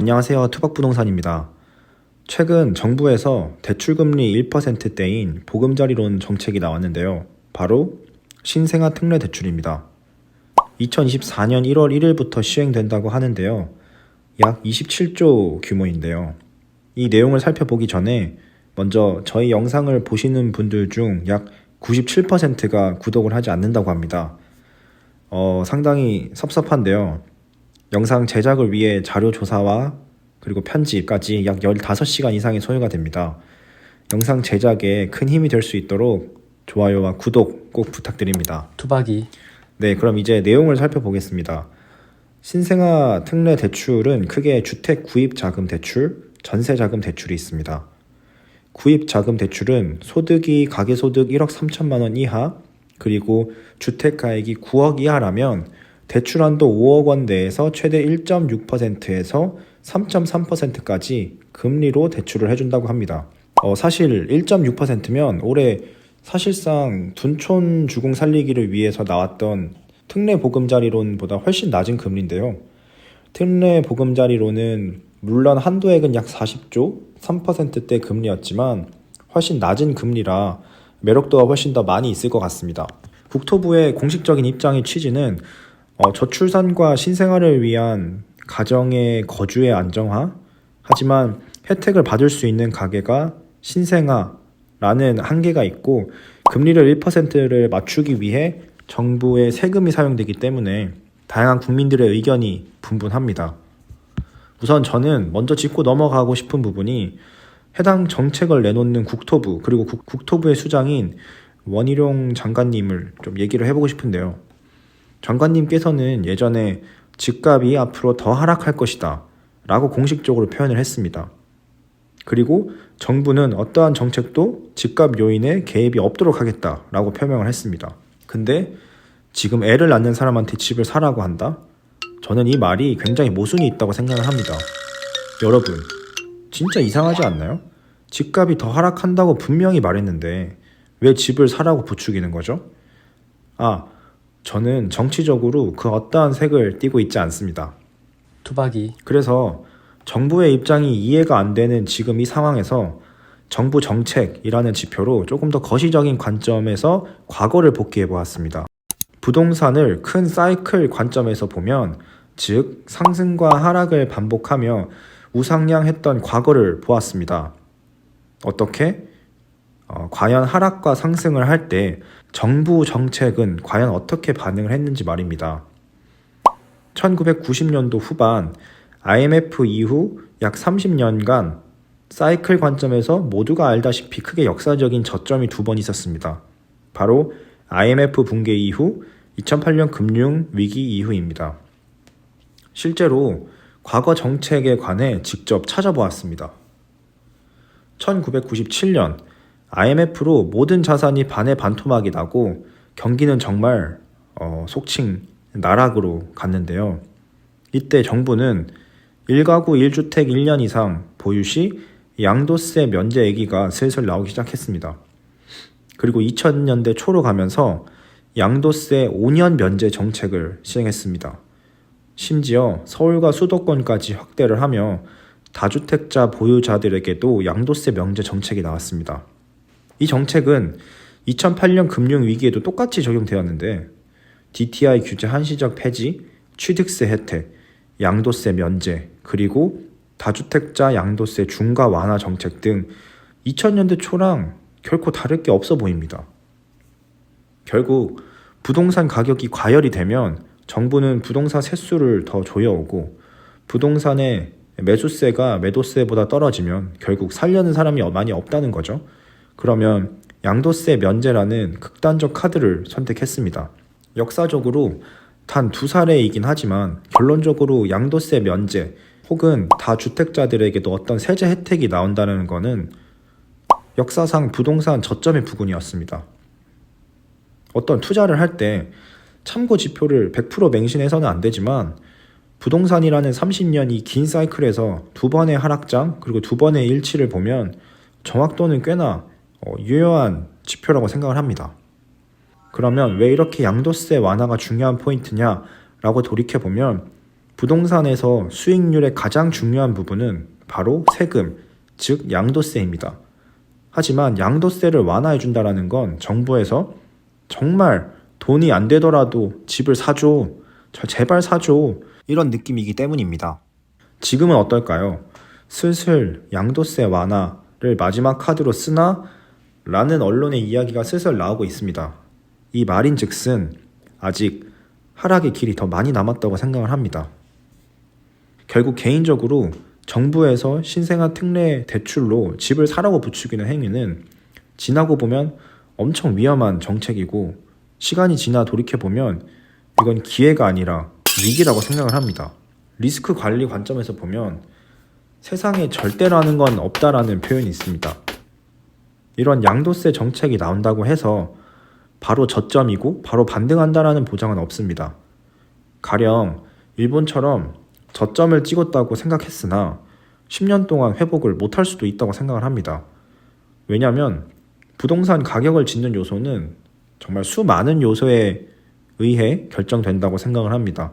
안녕하세요. 투박부동산입니다. 최근 정부에서 대출금리 1%대인 보금자리론 정책이 나왔는데요. 바로 신생아 특례 대출입니다. 2024년 1월 1일부터 시행된다고 하는데요. 약 27조 규모인데요. 이 내용을 살펴보기 전에 먼저 저희 영상을 보시는 분들 중 약 97%가 구독을 하지 않는다고 합니다. 상당히 섭섭한데요. 영상 제작을 위해 자료 조사와 그리고 편집까지 약 15시간 이상이 소요가 됩니다. 영상 제작에 큰 힘이 될 수 있도록 좋아요와 구독 꼭 부탁드립니다. 투박이 네, 그럼 이제 내용을 살펴보겠습니다. 신생아 특례 대출은 크게 주택 구입 자금 대출, 전세 자금 대출이 있습니다. 구입 자금 대출은 소득이 가계소득 1억 3천만 원 이하, 그리고 주택 가액이 9억 이하라면 대출 한도 5억 원 내에서 최대 1.6%에서 3.3%까지 금리로 대출을 해준다고 합니다. 사실 1.6%면 올해 사실상 둔촌 주공 살리기를 위해서 나왔던 특례 보금자리론보다 훨씬 낮은 금리인데요. 특례 보금자리론은 물론 한도액은 약 40조, 3%대 금리였지만 훨씬 낮은 금리라 매력도가 훨씬 더 많이 있을 것 같습니다. 국토부의 공식적인 입장의 취지는 저출산과 신생아를 위한 가정의 거주의 안정화, 하지만 혜택을 받을 수 있는 가계가 신생아라는 한계가 있고 금리를 1%를 맞추기 위해 정부의 세금이 사용되기 때문에 다양한 국민들의 의견이 분분합니다. 우선 저는 먼저 짚고 넘어가고 싶은 부분이 해당 정책을 내놓는 국토부, 그리고 국토부의 수장인 원희룡 장관님을 좀 얘기를 해보고 싶은데요. 장관님께서는 예전에 집값이 앞으로 더 하락할 것이다 라고 공식적으로 표현을 했습니다. 그리고 정부는 어떠한 정책도 집값 요인에 개입이 없도록 하겠다 라고 표명을 했습니다. 근데 지금 애를 낳는 사람한테 집을 사라고 한다? 저는 이 말이 굉장히 모순이 있다고 생각을 합니다. 여러분, 진짜 이상하지 않나요? 집값이 더 하락한다고 분명히 말했는데 왜 집을 사라고 부추기는 거죠? 저는 정치적으로 그 어떠한 색을 띠고 있지 않습니다. 투박이 그래서 정부의 입장이 이해가 안 되는 지금 이 상황에서 정부 정책이라는 지표로 조금 더 거시적인 관점에서 과거를 복기해 보았습니다. 부동산을 큰 사이클 관점에서 보면, 즉 상승과 하락을 반복하며 우상향했던 과거를 보았습니다. 어떻게? 과연 하락과 상승을 할 때 정부 정책은 과연 어떻게 반응을 했는지 말입니다. 1990년도 후반 IMF 이후 약 30년간 사이클 관점에서 모두가 알다시피 크게 역사적인 저점이 두 번 있었습니다. 바로 IMF 붕괴 이후 2008년 금융위기 이후입니다. 실제로 과거 정책에 관해 직접 찾아보았습니다. 1997년 IMF로 모든 자산이 반의 반토막이 나고 경기는 정말 속칭 나락으로 갔는데요. 이때 정부는 1가구 1주택 1년 이상 보유 시 양도세 면제액기가 슬슬 나오기 시작했습니다. 그리고 2000년대 초로 가면서 양도세 5년 면제 정책을 시행했습니다. 심지어 서울과 수도권까지 확대를 하며 다주택자 보유자들에게도 양도세 면제 정책이 나왔습니다. 이 정책은 2008년 금융위기에도 똑같이 적용되었는데 DTI 규제 한시적 폐지, 취득세 혜택, 양도세 면제, 그리고 다주택자 양도세 중과 완화 정책 등 2000년대 초랑 결코 다를 게 없어 보입니다. 결국 부동산 가격이 과열이 되면 정부는 부동산 세수를 더 조여오고 부동산의 매수세가 매도세보다 떨어지면 결국 살려는 사람이 많이 없다는 거죠. 그러면 양도세 면제라는 극단적 카드를 선택했습니다. 역사적으로 단 2사례이긴 하지만 결론적으로 양도세 면제 혹은 다주택자들에게도 어떤 세제 혜택이 나온다는 것은 역사상 부동산 저점의 부근이었습니다. 어떤 투자를 할 때 참고 지표를 100% 맹신해서는 안 되지만 부동산이라는 30년이 긴 사이클에서 2번의 하락장 그리고 2번의 일치를 보면 정확도는 꽤나 유효한 지표라고 생각을 합니다. 그러면 왜 이렇게 양도세 완화가 중요한 포인트냐라고 돌이켜보면 부동산에서 수익률의 가장 중요한 부분은 바로 세금, 즉 양도세입니다. 하지만 양도세를 완화해준다라는 건 정부에서 정말 돈이 안 되더라도 집을 사줘, 제발 사줘, 이런 느낌이기 때문입니다. 지금은 어떨까요? 슬슬 양도세 완화를 마지막 카드로 쓰나? 라는 언론의 이야기가 슬슬 나오고 있습니다. 이 말인즉슨 아직 하락의 길이 더 많이 남았다고 생각을 합니다. 결국 개인적으로 정부에서 신생아 특례 대출로 집을 사라고 부추기는 행위는 지나고 보면 엄청 위험한 정책이고, 시간이 지나 돌이켜보면 이건 기회가 아니라 위기라고 생각을 합니다. 리스크 관리 관점에서 보면 세상에 절대라는 건 없다라는 표현이 있습니다. 이런 양도세 정책이 나온다고 해서 바로 저점이고 바로 반등한다라는 보장은 없습니다. 가령 일본처럼 저점을 찍었다고 생각했으나 10년 동안 회복을 못할 수도 있다고 생각을 합니다. 왜냐하면 부동산 가격을 짓는 요소는 정말 수많은 요소에 의해 결정된다고 생각을 합니다.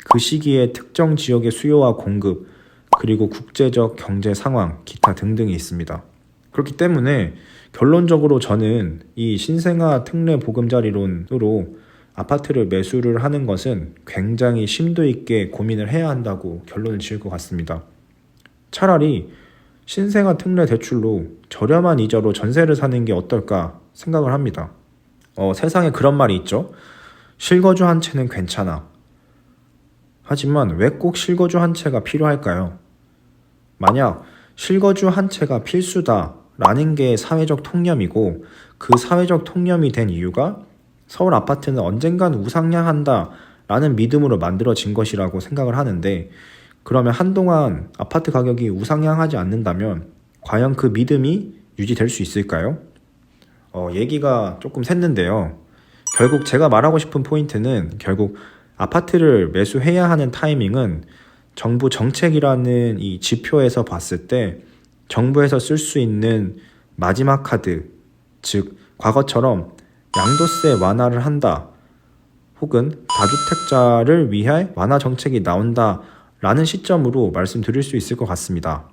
그 시기에 특정 지역의 수요와 공급, 그리고 국제적 경제 상황, 기타 등등이 있습니다. 그렇기 때문에 결론적으로 저는 이 신생아 특례 보금자리론으로 아파트를 매수를 하는 것은 굉장히 심도 있게 고민을 해야 한다고 결론을 지을 것 같습니다. 차라리 신생아 특례 대출로 저렴한 이자로 전세를 사는 게 어떨까 생각을 합니다. 세상에 그런 말이 있죠. 실거주 한 채는 괜찮아. 하지만 왜 꼭 실거주 한 채가 필요할까요? 만약 실거주 한 채가 필수다라는 게 사회적 통념이고, 그 사회적 통념이 된 이유가 서울 아파트는 언젠간 우상향한다라는 믿음으로 만들어진 것이라고 생각을 하는데, 그러면 한동안 아파트 가격이 우상향하지 않는다면 과연 그 믿음이 유지될 수 있을까요? 얘기가 조금 샜는데요. 결국 제가 말하고 싶은 포인트는, 결국 아파트를 매수해야 하는 타이밍은 정부 정책이라는 이 지표에서 봤을 때 정부에서 쓸 수 있는 마지막 카드, 즉 과거처럼 양도세 완화를 한다, 혹은 다주택자를 위해 완화 정책이 나온다 라는 시점으로 말씀드릴 수 있을 것 같습니다.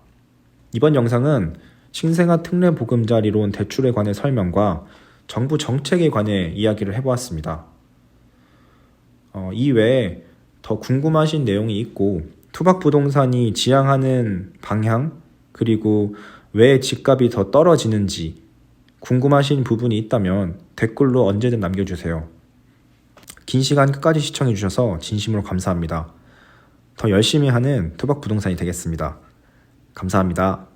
이번 영상은 신생아 특례 보금자리론 대출에 관해 설명과 정부 정책에 관해 이야기를 해보았습니다. 이외에 더 궁금하신 내용이 있고, 투박부동산이 지향하는 방향, 그리고 왜 집값이 더 떨어지는지 궁금하신 부분이 있다면 댓글로 언제든 남겨주세요. 긴 시간 끝까지 시청해주셔서 진심으로 감사합니다. 더 열심히 하는 투박부동산이 되겠습니다. 감사합니다.